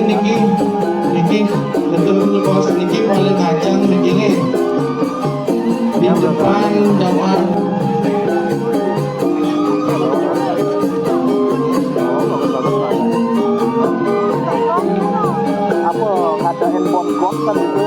Niki betul bos Niki paling kacang Niki nih di depan kamar. Apa ada handphone box kan itu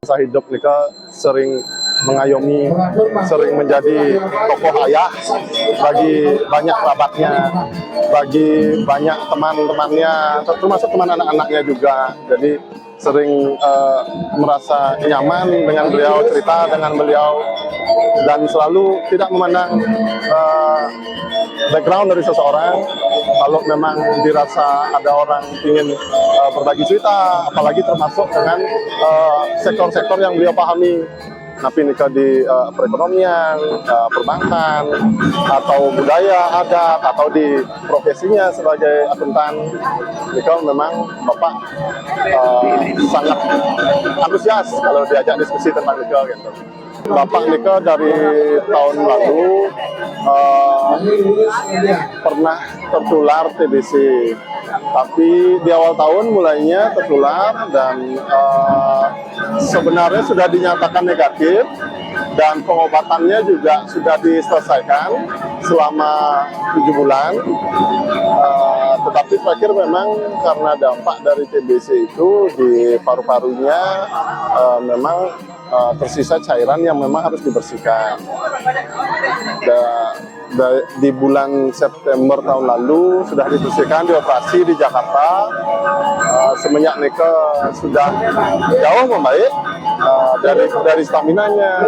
Masa hidup Nika sering mengayomi, sering menjadi tokoh ayah bagi banyak kerabatnya, bagi banyak teman-temannya, termasuk teman anak-anaknya juga. Jadi sering merasa nyaman dengan beliau, cerita dengan beliau, dan selalu tidak memandang background dari seseorang. Kalau memang dirasa ada orang ingin berbagi cerita, apalagi termasuk dengan sektor-sektor yang beliau pahami, tapi nikah di perekonomian, perbankan, atau budaya, adat, atau di profesinya sebagai akuntan, nikah memang Bapak sangat antusias kalau diajak diskusi tentang nikah gitu. Bapak nikah dari tahun lalu pernah tertular TBC, tapi di awal tahun mulainya tertular dan sebenarnya sudah dinyatakan negatif dan pengobatannya juga sudah diselesaikan selama 7 bulan. Tetapi terakhir memang karena dampak dari TBC itu di paru-parunya memang tersisa cairan yang memang harus dibersihkan. Di bulan September tahun lalu sudah dibersihkan, dioperasi di Jakarta. Semenjak nikah sudah jauh membaik, dari staminanya,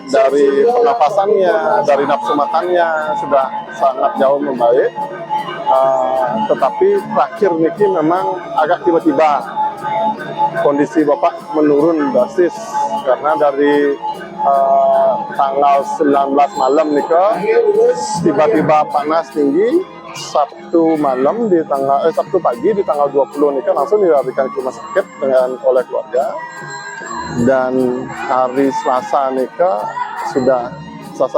dari pernapasannya, dari nafsu makannya sudah sangat jauh membaik. Tetapi terakhir Niki memang agak tiba-tiba kondisi Bapak menurun drastis karena dari tanggal 19 malam nikah tiba-tiba panas tinggi. Sabtu pagi di tanggal 20 nikah langsung dilarikan ke rumah sakit oleh keluarga, dan hari Selasa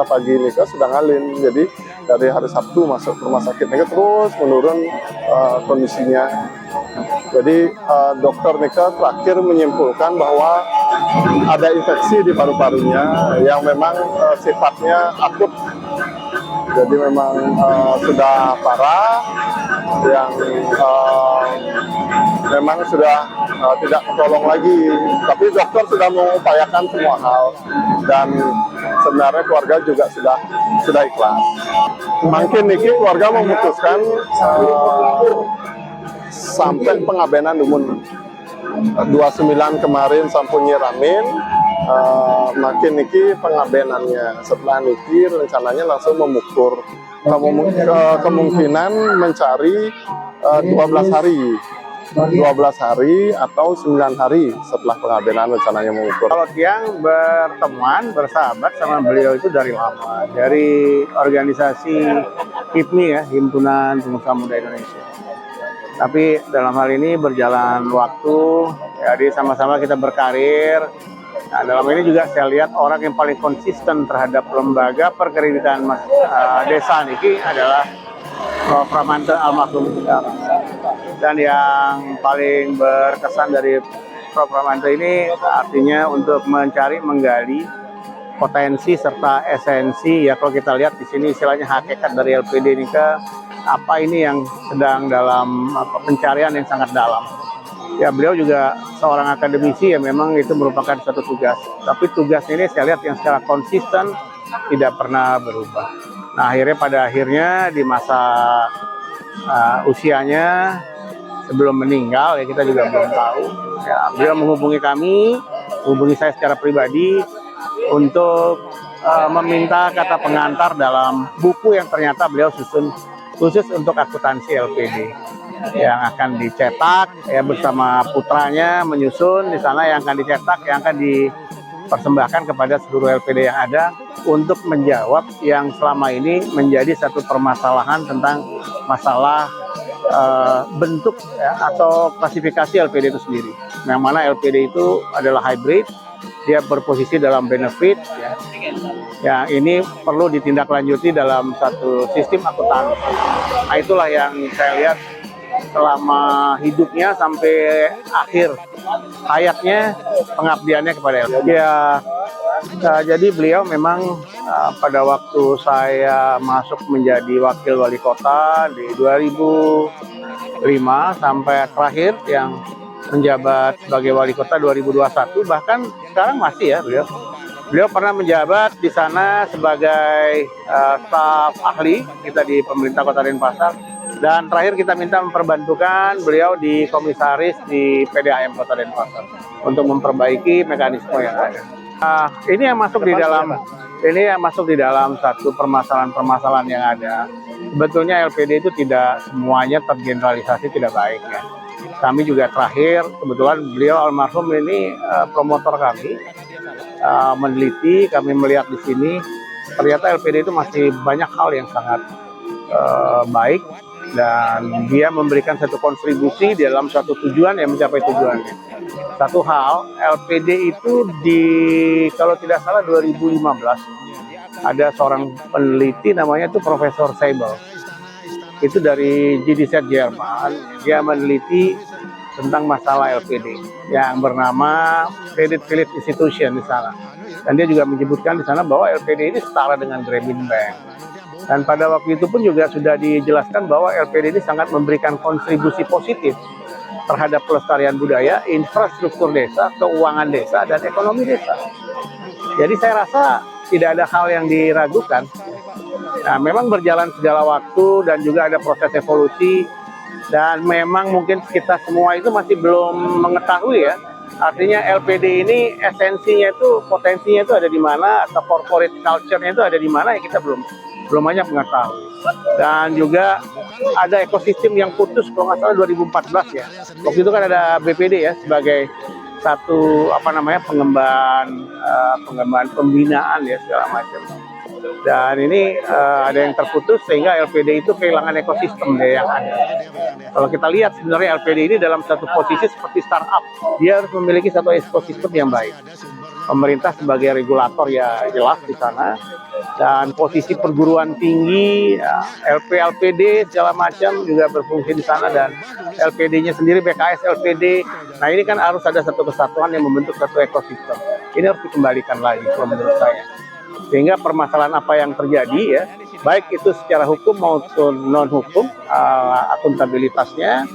pagi nikah sudah ngalin. Jadi dari hari Sabtu masuk ke rumah sakit nikah terus menurun kondisinya. Jadi dokter nikah terakhir menyimpulkan bahwa ada infeksi di paru-parunya yang memang sifatnya akut. Jadi memang sudah parah, yang memang sudah tidak tertolong lagi. Tapi dokter sudah mengupayakan semua hal, dan sebenarnya keluarga juga sudah ikhlas. Makin niki keluarga memutuskan sampai pengabenan umun 29 kemarin sampun nyiramin, makin niki pengabenannya. Setelah niki rencananya langsung mengukur kemungkinan mencari 12 hari. 12 hari atau 9 hari setelah pengabenan rencananya mengukur. Kalau Tiang berteman, bersahabat sama beliau itu dari lama, dari organisasi HIPMI ya, Himpunan Pengusaha Muda Indonesia. Tapi dalam hal ini berjalan waktu, jadi sama-sama kita berkarir. Nah, dalam ini juga saya lihat orang yang paling konsisten terhadap lembaga perkreditan desa ini adalah Prof. Pramanta almarhum sekarang. Dan yang paling berkesan dari Prof. Pramanta ini artinya untuk mencari, menggali potensi serta esensi ya, kalau kita lihat di sini istilahnya hakikat dari LPD ini apa ini yang sedang dalam pencarian yang sangat dalam. Ya, beliau juga seorang akademisi ya, memang itu merupakan satu tugas. Tapi tugas ini saya lihat yang secara konsisten tidak pernah berubah. Nah, pada akhirnya di masa usianya sebelum meninggal ya, kita juga belum tahu. Ya, beliau menghubungi kami, menghubungi saya secara pribadi untuk meminta kata pengantar dalam buku yang ternyata beliau susun khusus untuk akuntansi LPD yang akan dicetak ya, bersama putranya menyusun di sana, yang akan dicetak, yang akan dipersembahkan kepada seluruh LPD yang ada untuk menjawab yang selama ini menjadi satu permasalahan tentang masalah bentuk ya, atau klasifikasi LPD itu sendiri. Yang mana LPD itu adalah hybrid, dia berposisi dalam benefit ya. Yang ini perlu ditindaklanjuti dalam satu sistem akuntansi. Nah, itulah yang saya lihat selama hidupnya sampai akhir hayatnya, pengabdiannya kepada LPD. Ya, jadi beliau memang pada waktu saya masuk menjadi wakil wali kota di 2005 sampai terakhir yang menjabat sebagai wali kota 2021, bahkan sekarang masih ya beliau pernah menjabat di sana sebagai staf ahli kita di pemerintah Kota Denpasar, dan terakhir kita minta memperbantukan beliau di komisaris di PDAM Kota Denpasar untuk memperbaiki mekanisme yang ada. Ini yang masuk di dalam satu permasalahan-permasalahan yang ada. Sebetulnya LPD itu tidak semuanya tergeneralisasi tidak baik ya. Kami juga terakhir, kebetulan beliau almarhum ini promotor kami, meneliti, kami melihat di sini ternyata LPD itu masih banyak hal yang sangat baik, dan dia memberikan satu kontribusi dalam suatu tujuan yang mencapai tujuannya. Satu hal, LPD itu kalau tidak salah 2015 ada seorang peneliti namanya itu Profesor Seibel. Itu dari GDZ Jerman, dia meneliti tentang masalah LPD yang bernama Credit Philip Institution di sana. Dan dia juga menyebutkan di sana bahwa LPD ini setara dengan Grameen Bank. Dan pada waktu itu pun juga sudah dijelaskan bahwa LPD ini sangat memberikan kontribusi positif terhadap pelestarian budaya, infrastruktur desa, keuangan desa, dan ekonomi desa. Jadi saya rasa tidak ada hal yang diragukan. Nah, memang berjalan segala waktu dan juga ada proses evolusi, dan memang mungkin kita semua itu masih belum mengetahui ya. Artinya LPD ini esensinya itu, potensinya itu ada di mana, atau corporate culture-nya itu ada di mana ya, kita belum banyak mengetahui. Dan juga ada ekosistem yang putus kalau nggak salah 2014 ya. Waktu itu kan ada BPD ya sebagai satu pengembangan pembinaan ya segala macam. Dan ini ada yang terputus sehingga LPD itu kehilangan ekosistem yang ada. Kalau kita lihat sebenarnya LPD ini dalam satu posisi seperti startup, dia harus memiliki satu ekosistem yang baik. Pemerintah sebagai regulator ya jelas di sana, dan posisi perguruan tinggi, ya, LPD segala macam juga berfungsi di sana, dan LPD-nya sendiri BKS LPD. Nah, ini kan harus ada satu kesatuan yang membentuk satu ekosistem. Ini harus dikembalikan lagi kalau menurut saya. Sehingga permasalahan apa yang terjadi ya, baik itu secara hukum maupun non hukum, akuntabilitasnya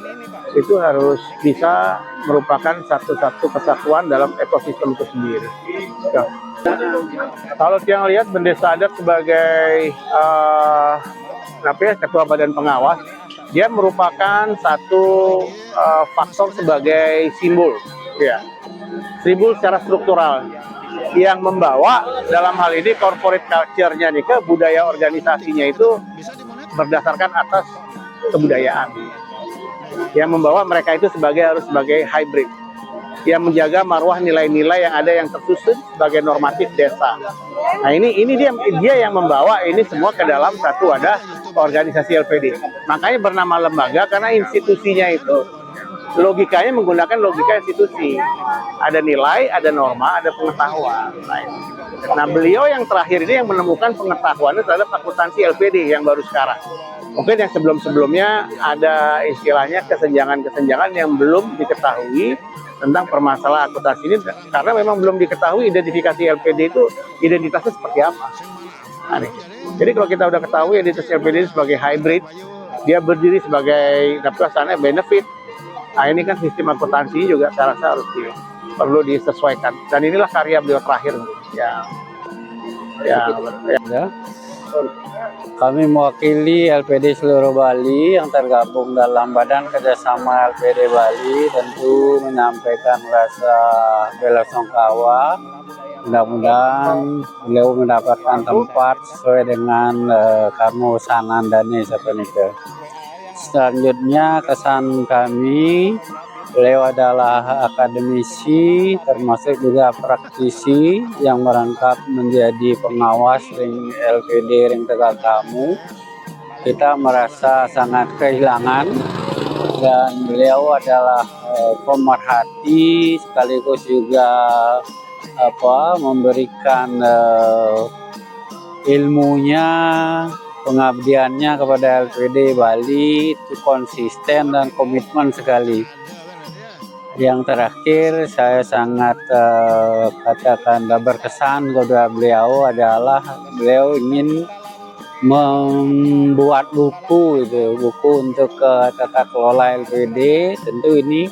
itu harus bisa merupakan satu-satu kesatuan dalam ekosistem itu sendiri. Ya. Kalau yang lihat Bendesa Adat sebagai ketua badan pengawas, dia merupakan satu faktor sebagai simbol, ya, simbol secara struktural. yang membawa dalam hal ini corporate culture-nya nih, ke budaya organisasinya itu berdasarkan atas kebudayaan, yang membawa mereka itu harus sebagai hybrid, yang menjaga marwah nilai-nilai yang ada yang tersusun sebagai normatif desa. Nah ini dia yang membawa ini semua ke dalam satu wadah organisasi LPD. Makanya bernama lembaga karena institusinya itu logikanya menggunakan logika institusi. Ada nilai, ada norma, ada pengetahuan. Nah beliau yang terakhir ini yang menemukan pengetahuannya terhadap akuntansi LPD yang baru sekarang. Mungkin yang sebelum-sebelumnya ada istilahnya kesenjangan-kesenjangan yang belum diketahui tentang permasalahan akuntansi ini, karena memang belum diketahui identifikasi LPD itu identitasnya seperti apa. Nah, jadi kalau kita udah ketahui identitas LPD ini sebagai hybrid, dia berdiri sebagai kesannya benefit. Nah ini kan sistem akuntansi juga saya rasa perlu disesuaikan. Dan inilah karya beliau terakhir ya. Kami mewakili LPD seluruh Bali yang tergabung dalam Badan Kerjasama LPD Bali, tentu menyampaikan rasa belasungkawa. Mudah-mudahan beliau mendapatkan tempat sesuai dengan Karmo Sanandani sepenika. Selanjutnya kesan kami, beliau adalah akademisi termasuk juga praktisi yang merangkap menjadi pengawas ring LPD Ring Tegal Tamu. Kita merasa sangat kehilangan, dan beliau adalah pemerhati sekaligus juga memberikan ilmunya, pengabdiannya kepada LPD Bali itu konsisten dan komitmen sekali. Yang terakhir saya sangat katakan berkesan kepada beliau adalah beliau ingin membuat buku untuk tata kelola LPD. Tentu ini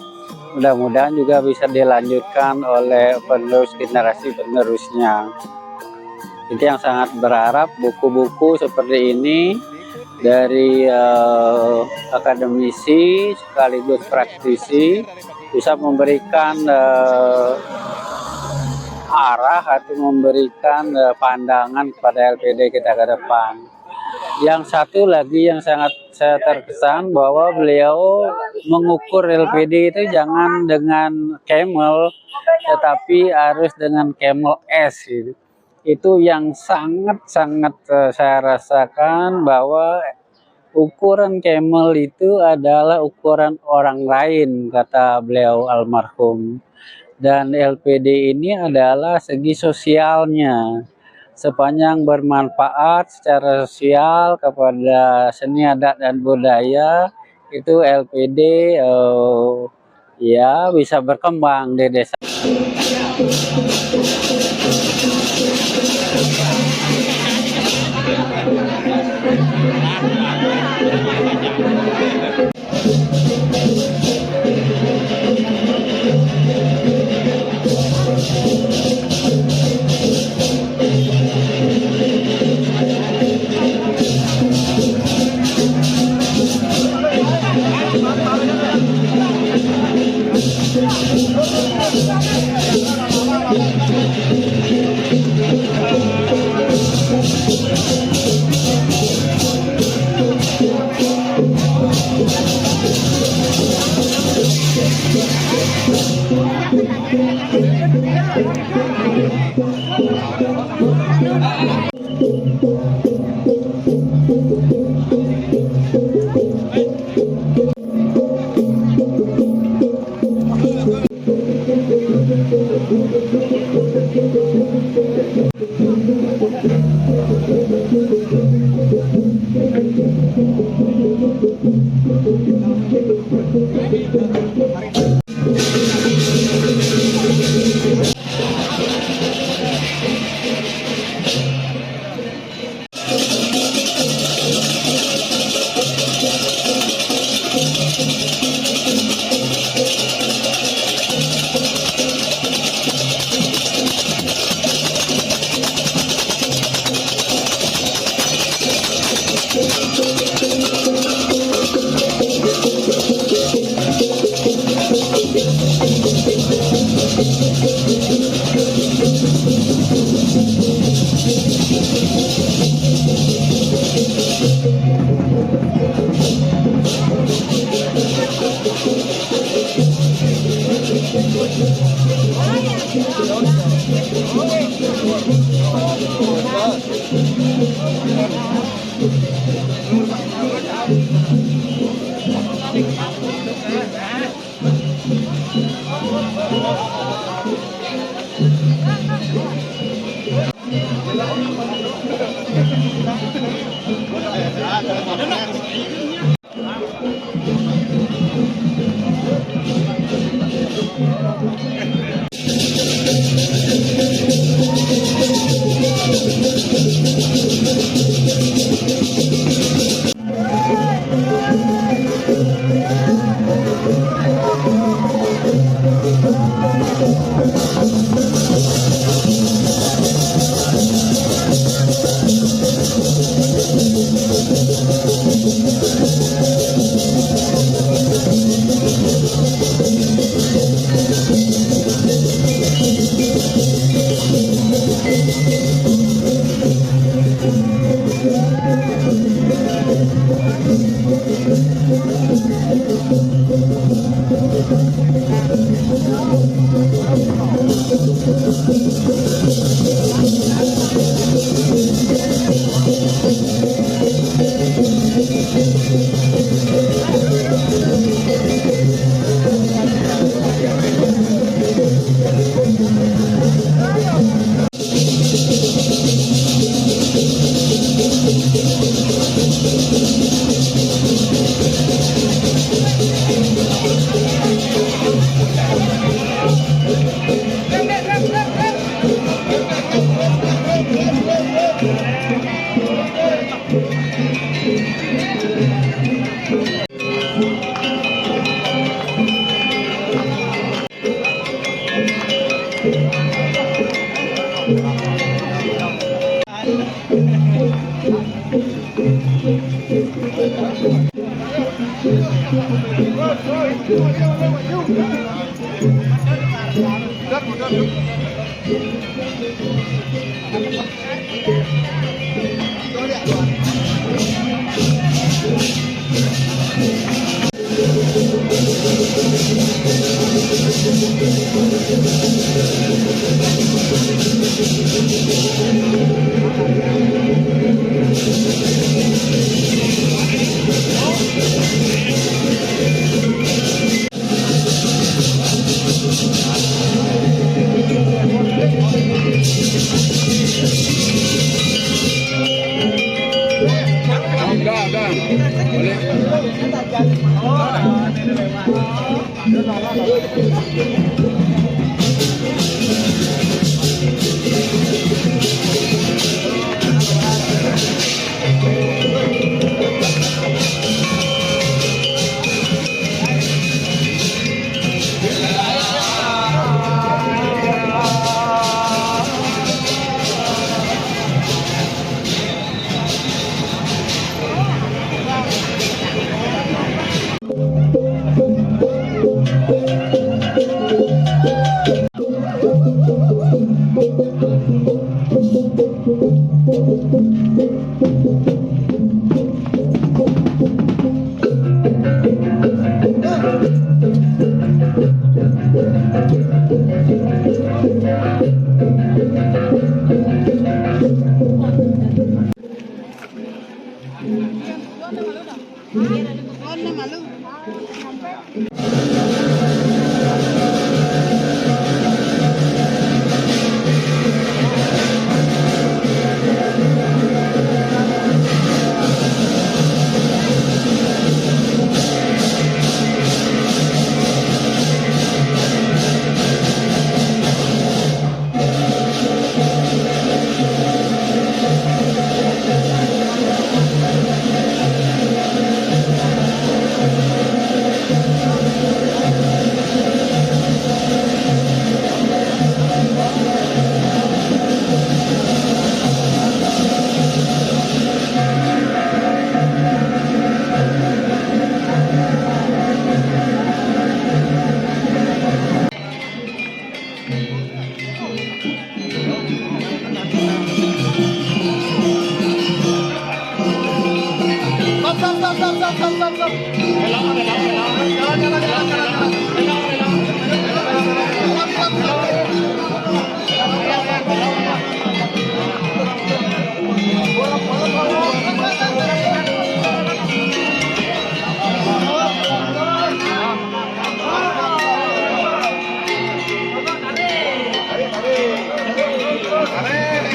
mudah-mudahan juga bisa dilanjutkan oleh generasi penerusnya. Jadi yang sangat berharap buku-buku seperti ini dari akademisi sekaligus praktisi bisa memberikan arah atau memberikan pandangan kepada LPD kita ke depan. Yang satu lagi yang sangat saya terkesan bahwa beliau mengukur LPD itu jangan dengan Camel, tetapi harus dengan Camel S. Itu yang sangat-sangat saya rasakan bahwa ukuran Camel itu adalah ukuran orang lain, kata beliau almarhum. Dan LPD ini adalah segi sosialnya. Sepanjang bermanfaat secara sosial kepada seni adat dan budaya, itu LPD ya bisa berkembang di desa.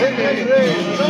Hey, hey, hey.